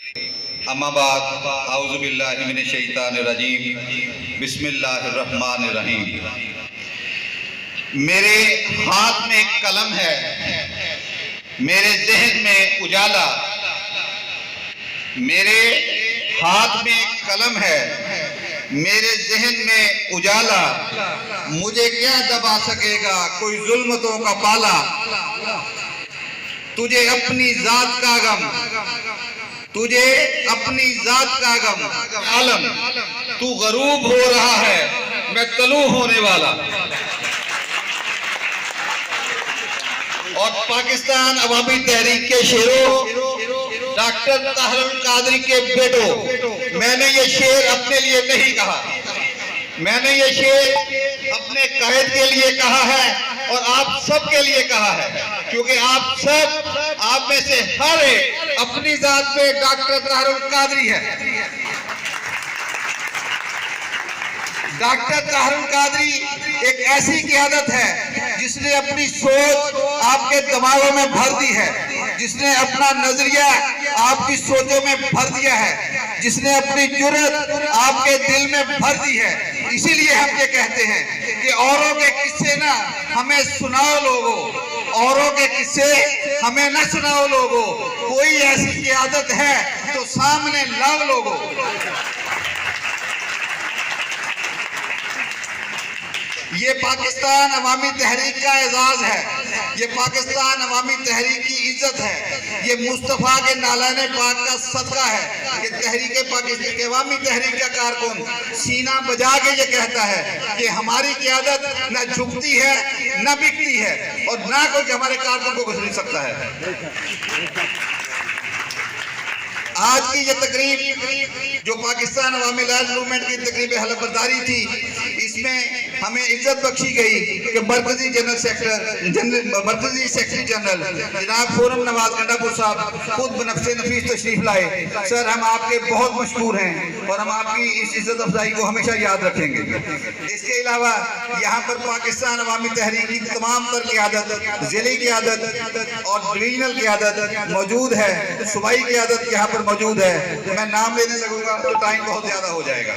अम्माबाद आऊज़ु बिल्लाहि मिनश शैतानिर रजीम बिस्मिल्लाहिर रहमानिर रहीम। मेरे हाथ में एक कलम है, मेरे जहन में उजाला। मेरे हाथ में एक कलम है, मेरे जहन में उजाला। मुझे क्या दबा सकेगा कोई जुल्मतों का पाला। तुझे अपनी जात का गम, तुझे अपनी जात का गम आलम। तू गरूब हो रहा है, मैं तलू होने वाला। और पाकिस्तान अवामी तहरीक के शेरों, डॉक्टर ताहिरुल कादरी के बेटों, मैंने ये शेर अपने लिए नहीं कहा, मैंने ये शेर अपने कायद के लिए कहा है और आप सब के लिए कहा है, क्योंकि आप सब, आप में से हर एक अपनी जात में डॉक्टर ताहिरुल कादरी है। डॉक्टर ताहिरुल कादरी एक ऐसी क़यादत है जिसने अपनी सोच आपके दिमागों में भर दी है, जिसने अपना नजरिया आपकी सोचों में भर दिया है, जिसने अपनी जुर्रत आपके दिल में भर दी है। इसीलिए हम ये कहते हैं कि औरों के किस्से ना हमें सुनाओ लोगों, औरों के किस्से हमें न सुनाओ लोगों। कोई ऐसी क़यादत है तो सामने लाओ लोगों। ये पाकिस्तान अवामी तहरीक का एजाज है, ये पाकिस्तान अवामी तहरीक की इज्जत है, ये मुस्तफ़ा के नालाने पाक का सदका है। ये तहरीक पाकिस्तान के अवामी तहरीक का कारकुन सीना बजा के ये कहता है कि हमारी क़यादत न झुकती है न बिकती है और ना कोई हमारे कारकुन को घसीट सकता है। आज की ये तकरीब जो पाकिस्तान अवामी लाइफ मूवमेंट की तकरीब हलफबरदारी थी, इसमें हमें इज्जत बख्शी गई कि मरकजी सेक्रेटरी जनरल जनाब फोरम नवाज गंडापुर साहब खुद बनफ्से नफीस तशरीफ लाए। सर, हम आपके बहुत मशहूर हैं और हम आपकी इस इज्जत अफजाई को हमेशा याद रखेंगे। इसके अलावा यहाँ पर पाकिस्तान अवामी तहरीक की तमाम तर क़यादत, ज़िले क़यादत और डिवीजनल क़यादत मौजूद है, सूबाई क़यादत यहाँ पर मौजूद है। मैं नाम लेने लगूंगा तो टाइम बहुत ज्यादा हो जाएगा।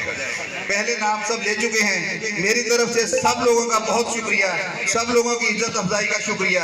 पहले नाम सब ले चुके हैं। मेरी तरफ से सब लोगों का बहुत शुक्रिया, सब लोगों की इज्जत अफजाई का शुक्रिया।